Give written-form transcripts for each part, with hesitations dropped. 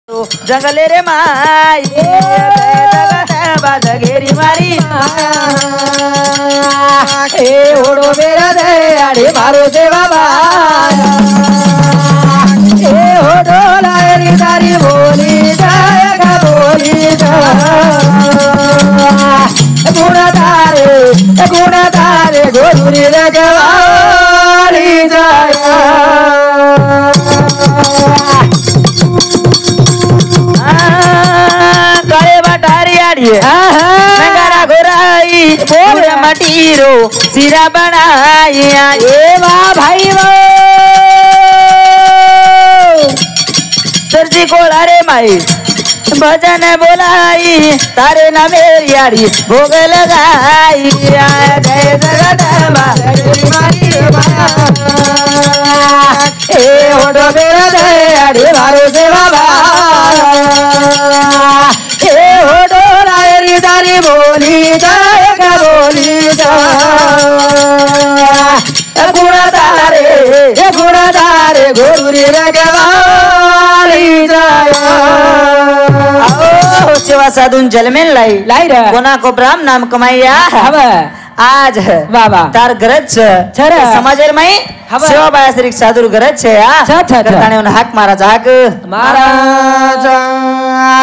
जंगले रे माई बाजगेरी मारी ए ओडो मेरा दे आड़े मारो दे बाबा ए ओडो लारी दारी बोली जाएगा बोली जा गुण तारे गोरी रगवाली जाया नगारा घोराई पूरा मटीरो सिरा बनाया ए वाह भाई वो सरजी कोला रे माई भजन बोलाई तारे ना मेरी यारी भोग लगाई जय जगदम्बा ए ओडो मेरा दे अरे मारो से बाबा ए ओडो लारी दारी बोली जाएगा बोली जा गुण तारे गोरी रगवाली जाया सेवा साधून जलमेन लाई रे कोना को ब्राह्म नाम कमाइया आज बाबा तार गरज समाजेर माई सेवा बायासरिक साधूर गरज छे करताने उन हाक महाराज हाक महाराज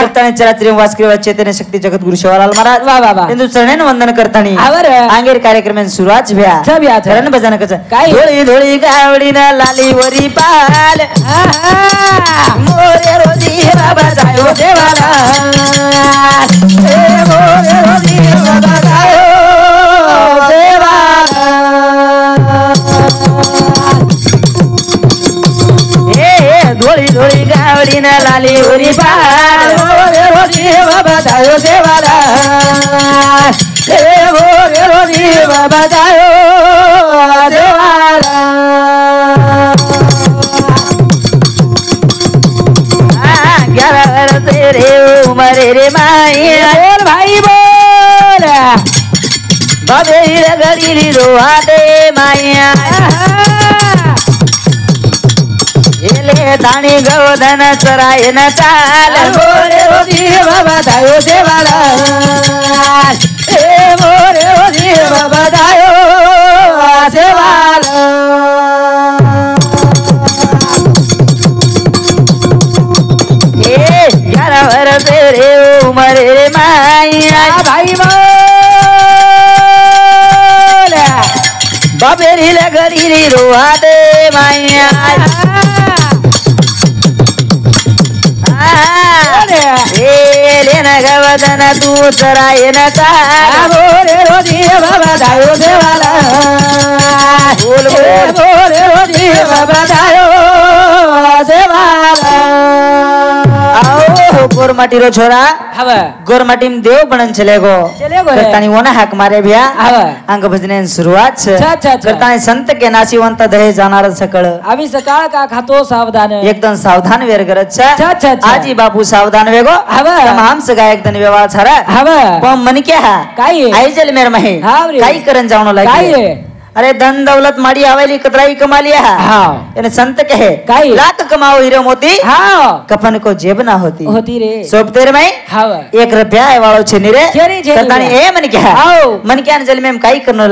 करताने चराचरी वासक्रिय चैतन्य शक्ती जगत गुरु शिवलाल महाराज बाबा हिंदू चरणेन वंदन करतानी आंगेर कार्यक्रमेन सुरुवात भ्या चरण भजन कच धोळी धोळी गावडी ना लाली वरी पाल मोरे रोजी बाबा जायो देवाला ए मोरे रोजी बाबा जायो धोळी धोळी गावडी ना लाली उरी पाल मोरे रोजी बाबा जायो देवाला ए मोरे रोजी बाबा जायो देवाला रे उमरे रे माई बोल भाई बोल बाबे गरी रोहाते माया एले दाणी गवधन चराय न चाल मोरे रोजी बाबा जायो देवाला ए मोरे रोजी बाबा जायो देवाला रे उमरे रे माया भाई बाबेरी लगरी रोहाते माया गवदन तू चराय न मोरे रोजी बाबा जायो देवाला बोल मोरे रोजी बाबा जायो देवाला गोरमाटी रो छोरा गोरमाटी में देव बनन चले गो करतानी वना हाक मारे भ्या अंग भजने सुरुवात करतानी संत के नाशिवंत दहे जाणार सकळ आम्ही सकाळ का खातो सावधान एकदम सावधान वेर करत आजी बापू सावधान वेगो तमाम सगा एकदम व्यवहार छरा पण मन क्या है काय आईजल मेर महे काय करन जावनो लागे अरे धन दौलत माड़ी आवेली कतराई कमा लिया है संत कहे लाख कमाओ हीरो मोती कफन को जेब ना होती रे सोपतेर में 1 रुपया है वालो छेनी रे करतानी ए मन क्या मन क्या जल में काई करनो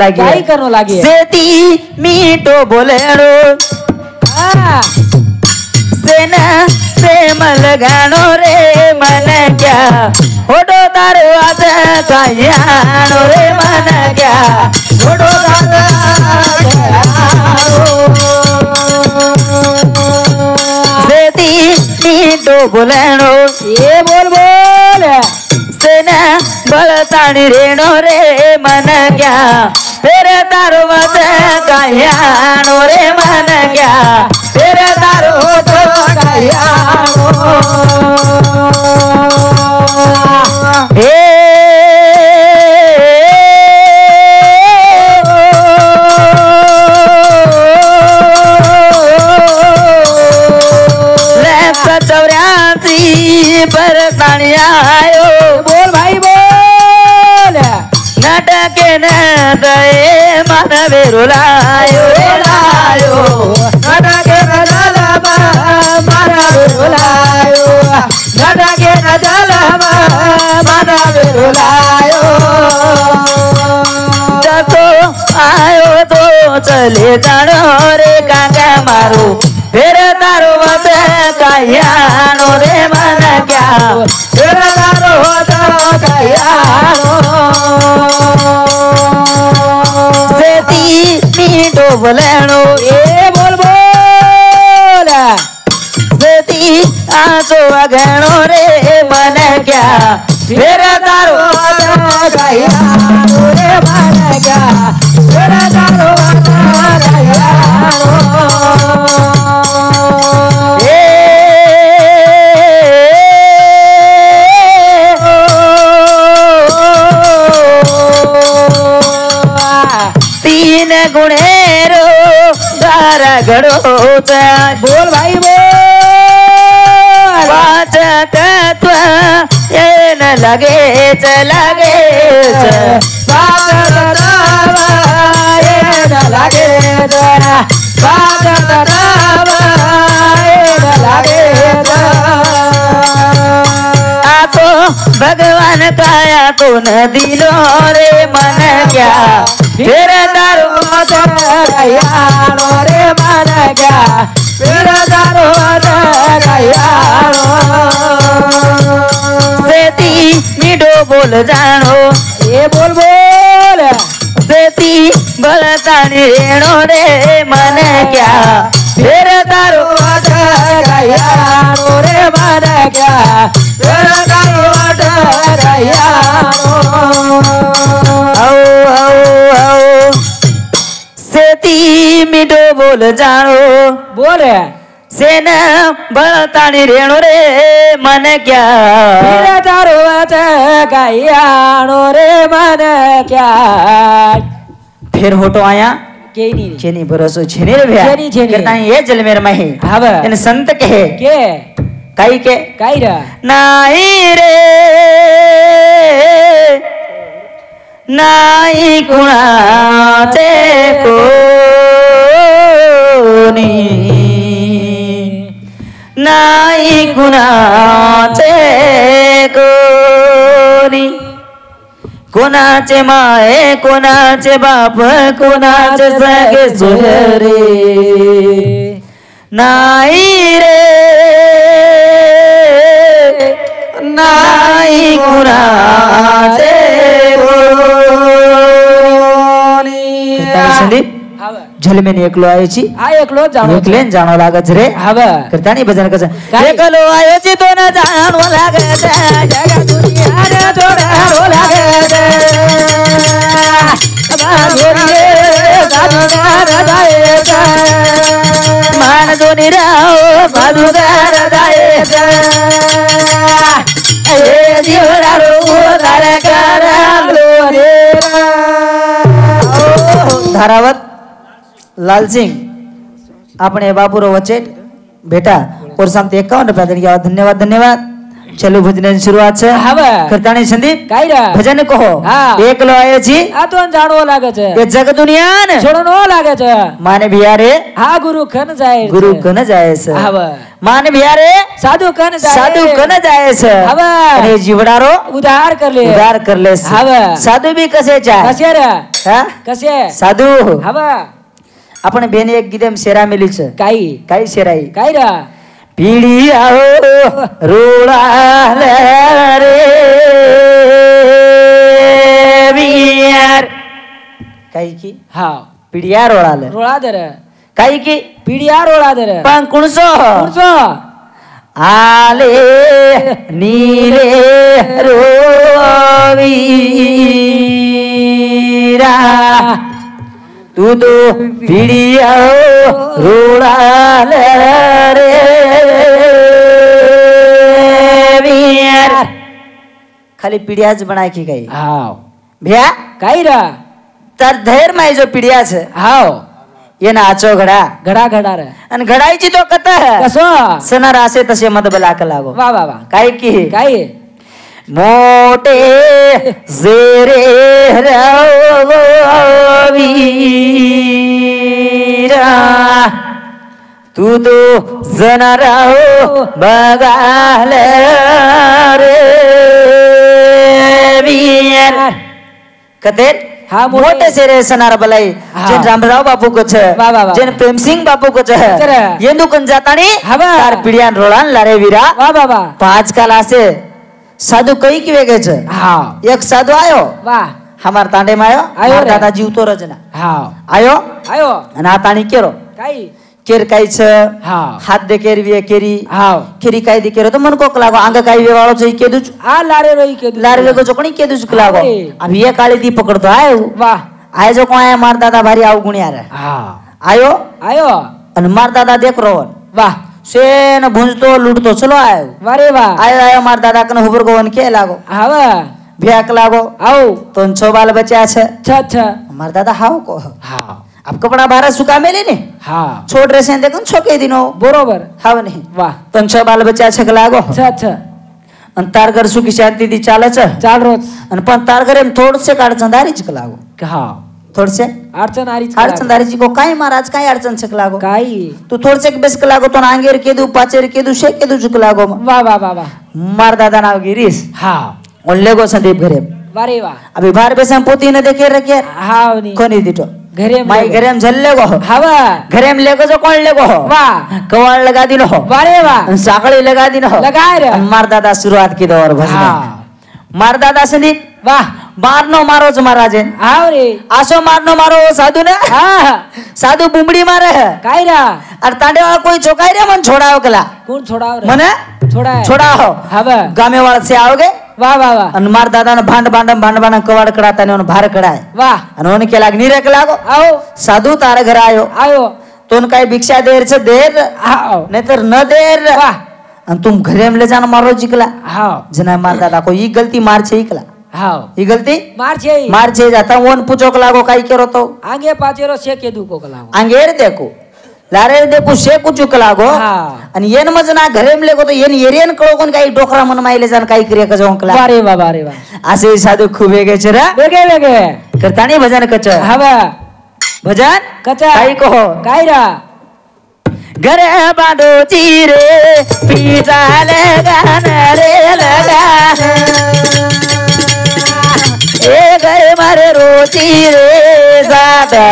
लागी सेती मीठो बोलेड़ो सेना प्रेम लगानो रे मन क्या होडो तारो आज कायानो रे मन क्या होडो सेती मीठो बोलेड़ो ये बोल सेना बलतानी रेणो रे मन क्या तेरे तारो मत कायानो रे मन क्या तेरे तारो तो कायानो पर तानी आयो बोल भाई बोल नाटके न दे मन बेरुलायो नाटके न दे मन बेरुलायो घटके न जलमा बनावे रुलायो जसो आयो तो चले जानो रे काका मारो फिर तारो वत कहियानो रे मन क्या फिर तारो वत कहियानो सेती मीठो बोलेनो ए बोल बोल सेती आजो अगणो रे मन क्या फिर तारो वत कहियानो रे मन क्या फिर तारो वत कहियानो गुणेरो दारा घड़ो बोल भाई बोल वाच तत्व ये न लगे लगे ये न लगे लगे आपो भगवान काया तो न दिलो रे मन क्या फिर दारू कहियानो रे मन क्या फिर दारू कहियानो सेती मीठो बोल जानो ये बोल बोल सेती बलतानी रेणो रे मन क्या फिर दारू कहियानो रे मन क्या फिर दारू कहियानो सेती मीठो बोल जानो बोल सेन बलतानी रेणो रे मन क्या फिर तारो कहियानो रे मन क्या फिर होटो आया के नहीं छेनी भरोसो छेनी रे भैया छेनी कहता है ये जल मेर मही हव इन संत कहे के काई के काई रा नाई रे नाई कुणाचे कोणी नाई कुणाचे कोणी कोणाचे माये कोणाचे बाप कोणाचे सगळे सोयरे नाही रे नाही कुणाचे संदीप झलमेन एकलो आयोची आ एकलो जाणो एकलेन जाणो लागत रे हव करतानी भजन कस एकलो आयोची तो न जाणो लागत जग दुनिया रे जोडारो लागत बागोरी साधुदार जायत मान दोनी राव साधुदार जायत ए जीवडारो उदार करालो रे धारावत लाल सिंह अपने बाबूरो वच्चे बेटा और सामने 51 रुपया देने के धन्यवाद धन्यवाद चलो भजन शुरुआत है करतानी संदीप काई रा भजन कहो एकलो आयो छी आ तो जाणो लागे छे ये जग दुनिया ने छोड़नो लागे छे माने बियारे हा गुरु खन जाए से हव माने बियारे साधु कन जाए से हव अरे जीवडारो उधार कर ले हव साधु भी कसे चाहे कसे रे हां कसे साधु हव अपने बेन एक गिदम शेरा मिली छे काई शेराई काई रा पीड़ी आओ रोड़ा रे बियार काई की हां पीड़िया रोड़ा दे काई की पीड़िया रोड़ा दे पंकुणसो आले नीले रोवीरा तू तो पीड़िया रोड़ा रे बियार खाली पीड़ियाच बनाए की गई हां भैया काई रा तर धैर में जो पीड़िया छे हां ये नाचो घड़ा रे अन घड़ाई ची तो कत है कसो सना रासे तसे मत बला के लागो वाह वाह काई की काई मोटे जेरे रवीरा तू तो जनार हो बघाल रे वीर कते हाँ मोटे से रे सनार बलाई जिन रामराव बापू को छ जिन प्रेम सिंह बापू को छ ये दुकान जाता नहीं तार पीड़ियान रोलान लारे वीरा वाह बाबा 5 कला से साधु कई की वेगे छ हाँ एक साधु आयो वाह हमार तांडे में आयो दादा जीव तो रजना हाँ आयो आयो ना ताणी केरो काई केर काई छ हाँ हाथ दे केर वे केरी हाँ केरी काई दे केरो तो मन को लागो आंग काई वे वालो छ के दुच आ लारे रोई के लारे वे को जोकणी के दुच लागो अब ये काली दी पकड़ तो आयो वाह आए जो को आया मार दादा भारी आव गुणिया रे हाँ आयो आयो अन मार दादा देख रो वाह सेन भुंजतो लूटतो चलो आयो वारे वाह आयो आयो मार दादा कन हुबर गोवन के लागो हाँ वाह भ्याक लागो आओ तो 6 बाल बच्चा छ अच्छा अच्छा मार दादा हाव को हाँ अब कपड़ा बाहर सुका मेले ने हाँ छोड़ रहे से देखो छोके दिनो बरोबर हाव नहीं वाह तो 6 बाल बच्चा छक लागो अच्छा अच्छा अन तार घर सुखी शांति दी चाले छ चाल रोज अन पण तार घरे थोड़ से काड चंदारी छक लागो हाँ थोड़ से अड़चन आ रही अड़चन दारी जी को काई महाराज काई अड़चन छक लागो काई तू थोड़ से बेस के लागो तो आंगेर के दू पाचेर के दू से के दू छक लागो वाह वाह वाह वाह मार दादा नाव गिरीश हाँ और लेगो संदीप घरे वारे वाह अभी बाहर बेसम पोती ने देखे रखे हाँ नहीं कोनी दिटो घरे माई घरे में झल लेगो हवा घरे में लेगो जो कौन लेगो वाह कवाड़ लगा दिनो वारे वाह साकड़ी लगा दिनो लगाए रे मार दादा शुरुआत की दौर भजने हाँ मार दादा संदीप वाह मारनो मारो ज महाराजे हाँ रे आसो मारनो मारो साधु ने हाँ साधु बुमड़ी मारे है काई रा और तांडे वाला कोई चौकाई रे मन छोड़ाओ कला कौन छोड़ाओ रे मने छोड़ा है छोड़ाओ हवा गामे वाला से आओगे वाह वाह वाह अन मार दादा ने भांड भांड कवाड़ कड़ाता ने उन भार कड़ाए वाह अन के लाग नी रे लागो आओ साधु तारे घर आयो आयो तो उनका भिक्षा देर से देर आओ नहीं तो न देर वाह अन तुम घरे में ले जाना मारो जिकला हाँ जना मार दादा को ये गलती मार छे इकला हाँ ये गलती मार छे जाता वन पूछो को लागो काई करो तो आगे पाचेरो से के दुको कलागो आंगेर देखो लारे देखो से कुछ लागो हाँ अन येन मजना घरे में लेगो तो येन येरियन कळो कोन काई डोकरा मन माइले जान काई क्रिया का जोंकला वारे वाह असे साधु खूबे गे छरा बेगे बेगे करतानी भजन कच हवा भजन कचा काई कहो काई रा घरे बांधो चीरे पीछा लगान रे लगान ए घर मारे रोटी रे सादा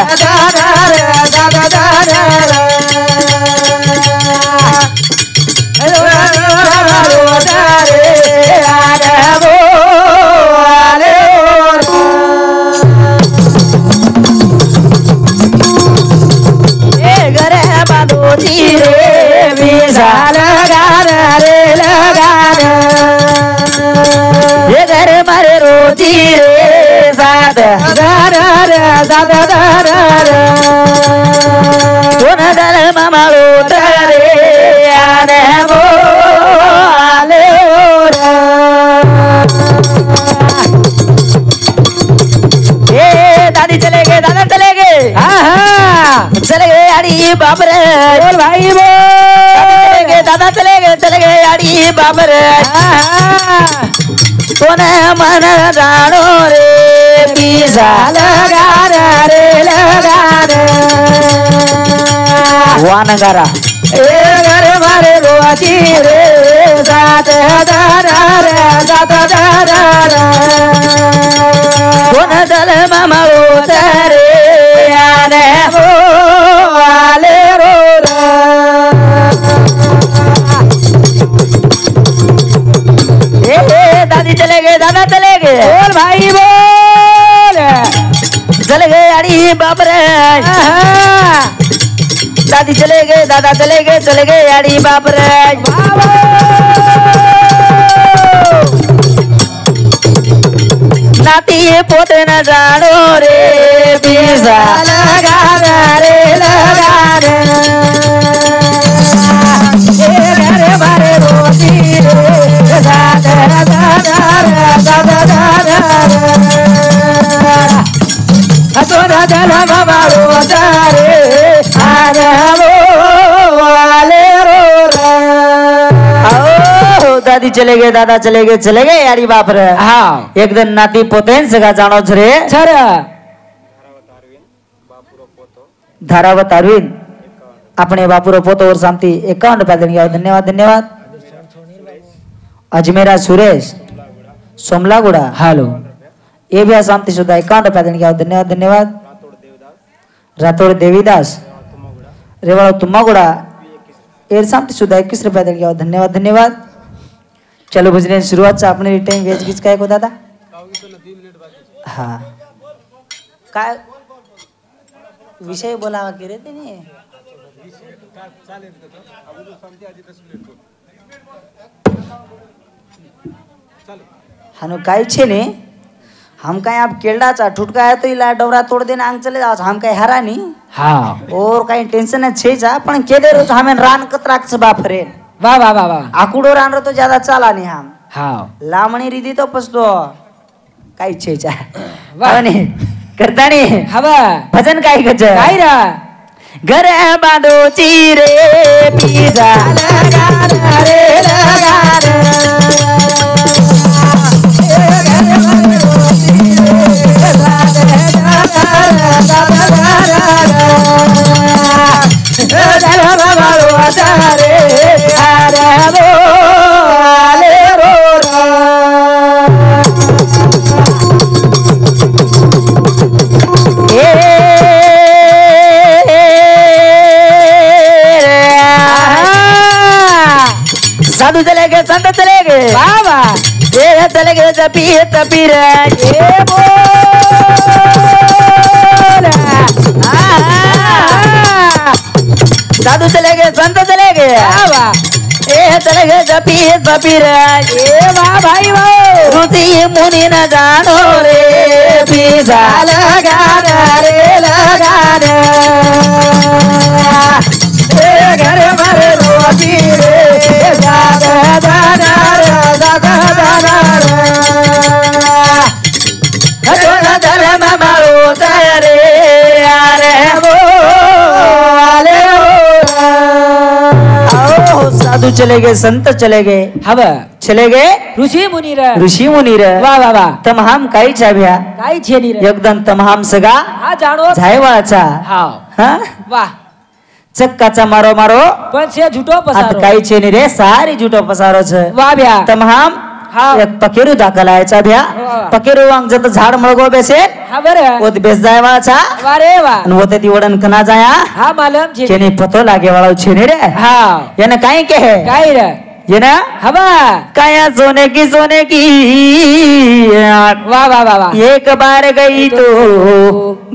बाप रे बोल भाई बोल दादा चले गए आड़ी बाप रे तूने मन जानो रे पीसा लगा रे लगा रे वानगारा ए घर मारे रोती रे साथ दादा रे दादा दादा तूने दल मामा उतरे आने वो दादी चले गए दादा चले गए बोल भाई बोल चले गए अड़ी बाप रे दादी चले गए दादा चले गए अड़ी बाप रे नाती पोते न जानो रे पीसा लगा रे लगा रे घरे बारे रोटी रे दादा बाबा रे दादी चले गए दादा चले गए यारी बाप रे हाँ एक दिन नाती पोतेन सगा जानो छरे छरा धारावत अरविंद अपने बापूरो पोतो और शांति 51 रुपया देने का धन्यवाद धन्यवाद। अजमेरा सुरेश सोमलागुड़ा हेलो ये भी शांति सुधा 51 रुपया देने का धन्यवाद धन्यवाद। राठौड़ देवीदास रेवाड़ा तुम्मागुड़ा एर शांति सुधा 21 रुपया देने का धन्यवाद धन्यवाद। चलो भजने शुरुआत से अपने टाइम वेच गिच काय को दादा हाँ काय विषय बोलावा की रे तेने हानो काय छे ने हम काय आप केलडाचा ठुटका है तो इला डवरा तोड़ देना आंग चले जाओ हम काय हरा नहीं हाँ और काही टेंशन है छे जा पण केले रोज हमें रान कतराक से बाफरे वाह वाह वाह वाह आकुडो रान रो तो ज्यादा चाला नहीं हम हाँ लामणी रीदी तो पसतो काही छे जा वाह वाह करता नहीं हवा भजन काही गज काय रा घर बांधो चीरे पीजा लगा रे लगा साधु चले गए संत चले गए बाबा ये चले गए तपी रे ये साधु चले गए संत चले गए बाबा ये चले गए तपी रे ए वाह भाई वाह रुचि मुनि न जानो रे पीजा लगा रे लगा रे घर मरे रोजी रे दादा दादा दादा दादा हटोना धर्म मारो तारे यारे वो आले आओ साधु चले गए संत चले गए हवा चले गए ऋषी मुनी रे ऋषि मुनी रे वाह वाह वाह तमहाम काही छाव्या काय छे नी रे एकदम तमहाम सगा हा जाणो झायवाचा हाँ हा वाह चक्काचा मारो मारो पण से झूठो आता पसारो काही छे नी रे सारी झूठो पसारो छे वाह भ्या तमहाम हा एक पकेरू दाखलायचा भ्या वा. पकेरू वांग जत झाड मळगो बेसे हा बरं ओत बेस जायवाचा वाह रे वाह आणि होते ती वडन कना जाया हा मालम छे छेनी पतो लागे वाळो छेनी रे हा याने काय के है काय रे ये ना हवा काया सोने की वाह वाह वाह वाह एक बार गई तो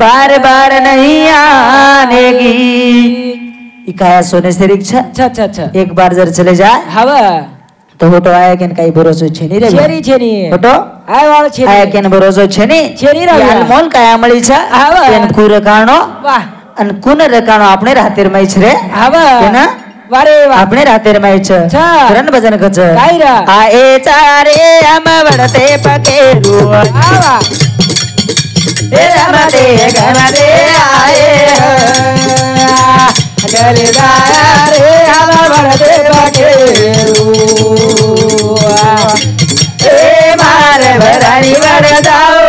बार बार नहीं आनेगी इकाया सोने से रिक्शा अच्छा अच्छा अच्छा एक बार जर चले जाए हवा तो होटो आया केन काही भरोसो छेनी रे छेनी छेनी होटो आय वाळ छेनी आया केन भरोसो छेनी छेनी रे याल मोल काय मळी छ हावा. केन कुर काणो वाह अन कुन रकाणो आपणे रातेर मै छरे हवा केन वाह रे वाह आपणे रातेर मै छ छा. रन भजन कच काय रा आए चारे हम वडते पकेरू वाह वाह रमते गमते आए गले रे हम वडते पकेरू ए मार भरानी वड जाओ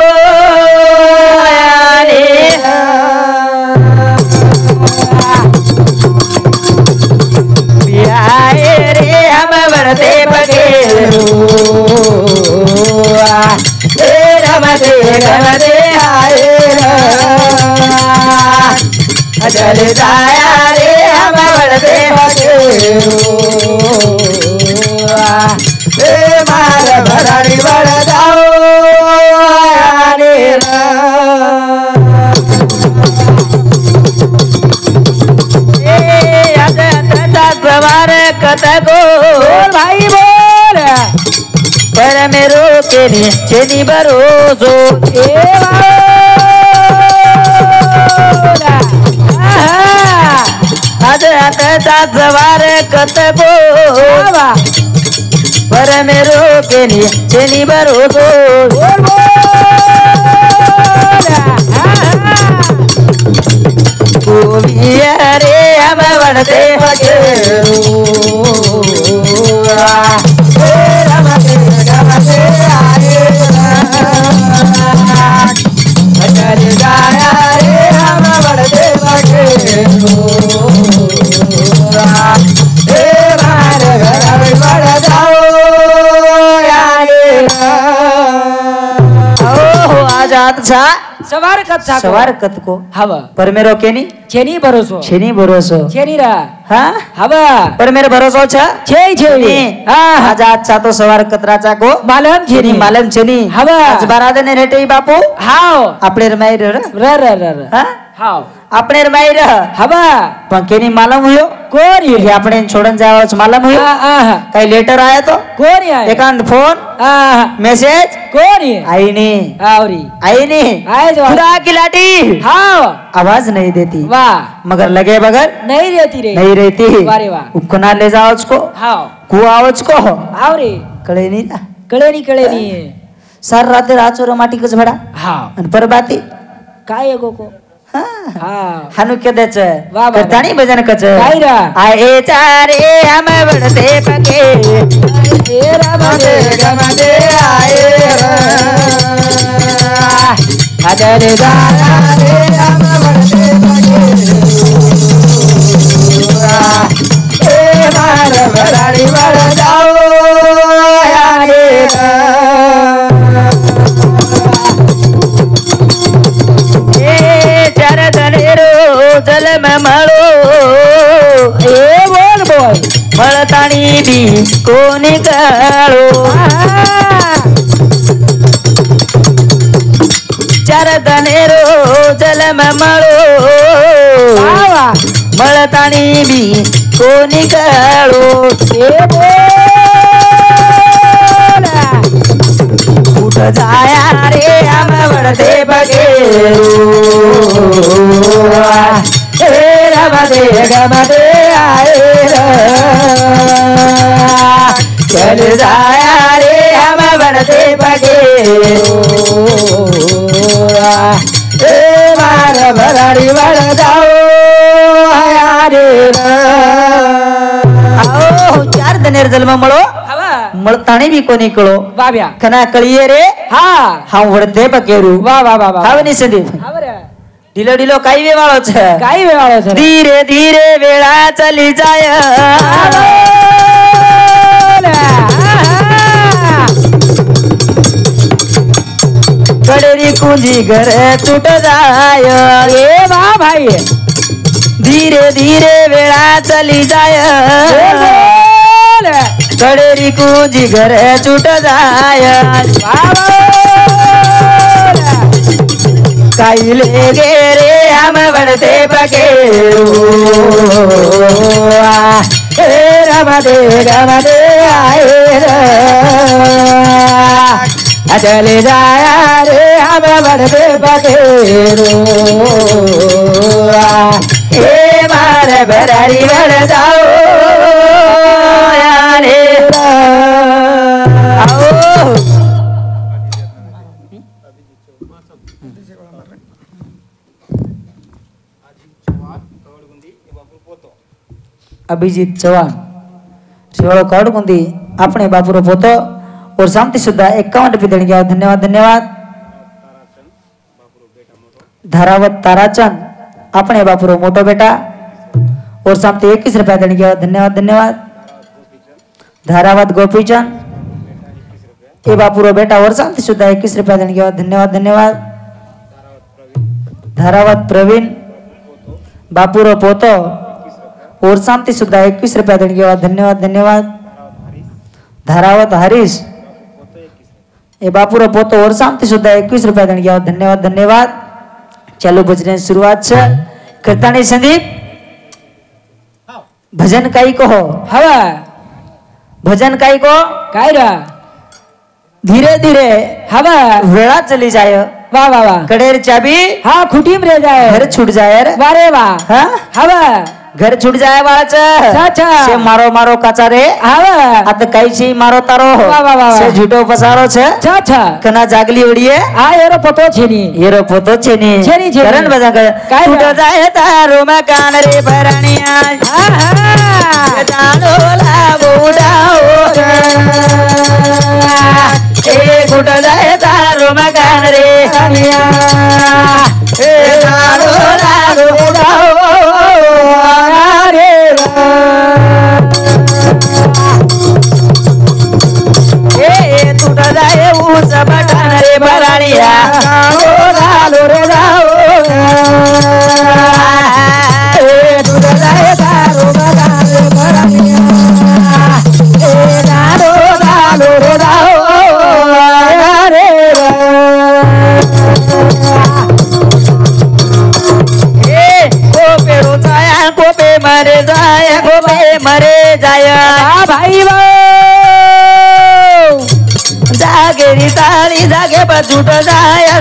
आए रे हम वडते पकेरू रमते गमते आए जल जाया रे हम वडते पकेरू मार भरानी वड जाओ सवार कतको बोल भाई बोल पर मेरो के नीचे भरोसो ए आज आता सवार कतको पर मेरो के नीचे भरोसो बोल रे हम वडते पकेरू रमते गमते आए जल जाया रे हम वडते पकेरू जात छा सवार कत छा सवार कत को हवा पर मेरो केनी छेनी भरोसो छेनी भरोसो छेनी रा हाँ हवा पर मेरो भरोसो छा छे छे हाँ आज छा तो सवार कतराचा को मालम छेनी मालम छेनी हवा आज बारादे ने रेटे बापू हाओ आपले रमाई र र हाँ हाओ આપણે રમાઈ રહ हवा પણ કેની માલમ હુયો કોણ કે આપણે છોડન જાવ છે માલમ હુયો કઈ લેટર આયા તો કોણ આયા એકાંત ફોન મેસેજ કોણ आई नहीं आवरी आई नहीं आए जो खुदा की लाठी हाओ आवाज नहीं देती वाह मगर लगे बगैर नहीं रहती रे नहीं रहती वाह रे वाह उपकना ले जाओ उसको हाओ कुआ उसको आवरे कळे नहीं ना कळे नहीं सार रात राचो रमाटी कच भड़ा हां अन परबाती काय एगो को हाँ हानु के दे छ वाह वाह करतानी भजन कच कायरा आए चारे हम बढ़ते पके ए राम दे गम दे आए हजर जाया रे हम बढ़ते पके ए मार बड़ाड़ी बड़ जाओ यारे जल में मळो ए बोल बोल मळताणी बी कोणी काळो चार दनेरो जल में मळो मळताणी बी कोणी काळो ए बोल उठ जाया रे हम बढ़ते बगेरो रमदे गमदे आए चल जाया रे हम बढ़ते बगे मार बराड़ी बढ़ जाओ रे आओ चार दनेर जन्म मळो मळताणी बी कोणी कळो बाब्या कना कळिये रे हा हा वडते बकेरू वाह वाह वाह हावनी संदीप ढिलो ढिलो काही वेवाळो છે काही वेवाळो છે धीरे धीरे वेळा चली जाय कडेरी कुंजी घर टूट जाय ए वाह भाई धीरे धीरे वेळा चली जाय कडेरी कुंजी घर टूट जाय काइले गे रे हम बढ़ते बगेरू रमदे गमदे आए चले जाया रे हम बढ़ते बगेरू मार बराड़ी बढ़ जाओ यारे आओ अभिजीत चव्हाण शिवाळो काडकुंदी अपने बापूरो पोतो और शांति सुद्धा 51 रुपये देने गया धन्यवाद धन्यवाद धारावत ताराचंद अपने बापूरो मोटो बेटा और शांति 21 रुपया देने गया धन्यवाद धन्यवाद धारावत गोपीचंद ये बापूरो बेटा और शांति सुद्धा 21 रुपया देने गया धन्यवाद धन्यवाद धारावत प्रवीण बापूरो पोतो और शांति सुद्धा 21 रुपया देने के बाद धन्यवाद धन्यवाद धारावत हरीश ये बापूरो पोतो और शांति सुद्धा 21 रुपया देने के बाद धन्यवाद धन्यवाद चलो भजन शुरुआत से कीर्तनी संदीप भजन काई को हवा भजन काई को कायरा धीरे धीरे हवा वेळा चली जाए वाह वाह वाह कडेर चाबी हाँ खुटी में रह जाए घर छूट जाए वारे वाह हाँ हवा घर छूट जाए बाळाच से मारो मारो काचा रे हवा आता काहीची मारो तारो वाह वाह वाह से झूठो पसारो छे छा कना जागली ओडिये आ एरो पतो छेनी येरो पोतो छेनी छेनी करण बजा कर छूट जाए तारो मकान रे भरणिया जानो ला बुडाओ ए छूट जाए तारो मकान रे भरणिया ए जानो ला बुडाओ टूट जाए उस बटन रे भराणिया झालो रे जाओ तुझं जाय दारू बघाले भराणिया झालो रे जाओ रे कोपे रोजाया कोपे मरे जाया भाई जागेरी ताली जागे बजूट जाया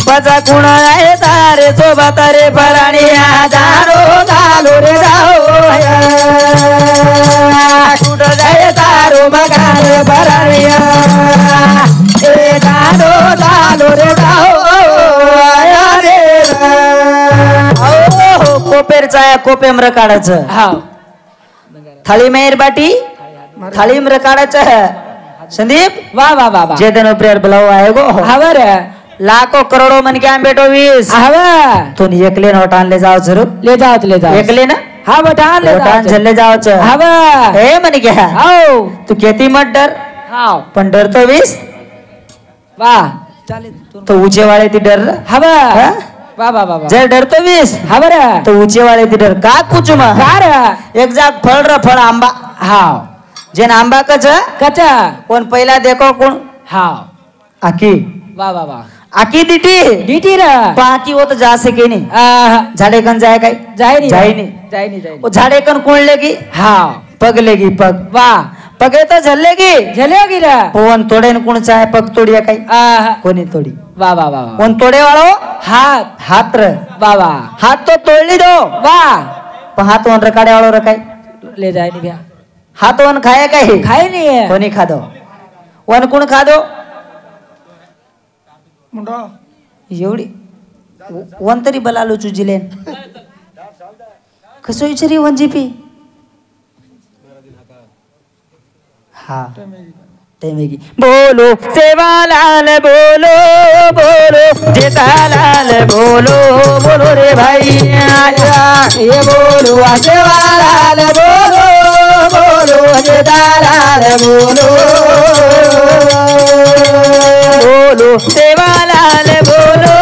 बचा कुण आहे तारे सोबत रे भराणिया झालो रे जाओ कुठ जाय तारो बघाले भराणिया झालो रे जाओ कोपेरचा कोपे मर काढायचं थाळी मेहर बाटी थाळी मर काढायचं संदीप वाह वाह वाह जे दिन प्रेयर बुलाओ आएगो हवर लाखों करोड़ों मन क्या बेटो 20 तो एकले नोट आन ले जाओ जरूर ले जाओ एकले ना हाँ बटान ले जाओ हे मन क्या आओ तू कहती मत डर हाँ पण डर तो 20 वाह तो ऊंचे वाले ती डर हवा वाह वाह वाह जर डर तो 20 हवर तो ऊंचे वाले ती डर का कुछ मा एक जाग फळ आंबा हाँ जेन आंबा कचा कोण पहिला देखो कोण हाँ आकी वाह वाह वाह आकी डीटी रा बाकी वो तो जा सके नहीं झाड़े कन जाए काय जाए नहीं वो झाड़े कन कोण लेगी हाँ पग लेगी पग वाह पगे तो झलेगी रा कोण तोडे न कोण चाहे पग तोडिया काय कोणी तोडी वाह वाह वाह कोण तोडे वाळो हात रे वाह वाह हात तो तोडली दो वाह पण हात वन रकाडे वाळो रकाय ले जाए नहीं भैया हात वन खाए काय खाए नहीं है कोणी खादो वन कोण खादो मुंडो एवढी वन तरी बलालो चुजिलेन कसो विचारी वन जीपी हाँ तेमेगी बोलो सेवालाल बोलो जेठालाल बोलो रे भाई ये बोलो सेवालाल बोलो जेठालाल बोलो सेवालाल बोलो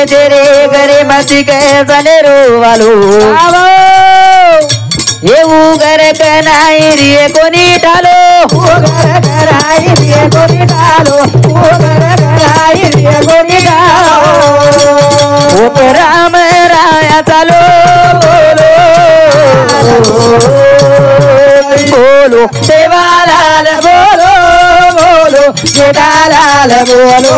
तेरे घरे मची के जने रोवालो ये घर कनाई रिये कोनी डालो घर कनाई रिये कोनी डालो घर कनाई रिये कोनी डालो ओ राम राया चालो बोलो सेवालाल बोलो जेठालाल बोलो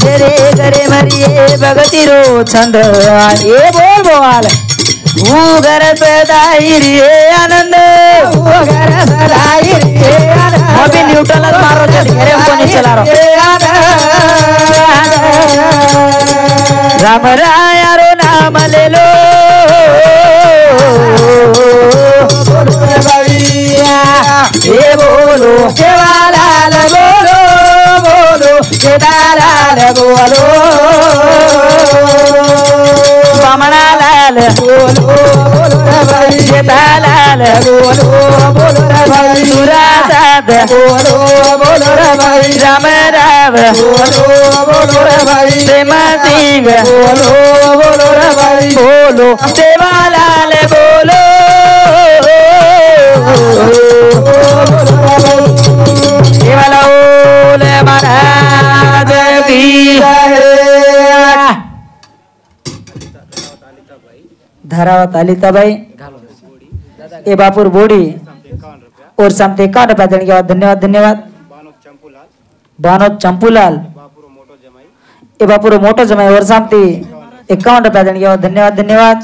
तेरे घरे मरिए भगती रो छंद ये बोल वो घर सदाई रे आनंद वो घर सदाई रे आनंद अभी न्यूटन मारो घरे को नहीं चला रहा राम राया रो नाम ले लो ये बोलो सेवालाल बोलो जेठालाल बोलो बामणालाल बोलो जेठालाल बोलो सुरासाद बोलो राम राव बोलो प्रेम सिंह बोलो सेवालाल बोलो महाराज की धरावत अलिताबाई ए बापुर बोड़ी और सामते 51 रुपया देने के बाद धन्यवाद बानोद चंपूलाल ए बापुर मोटो जमाई और सामते 51 रुपया देने के बाद धन्यवाद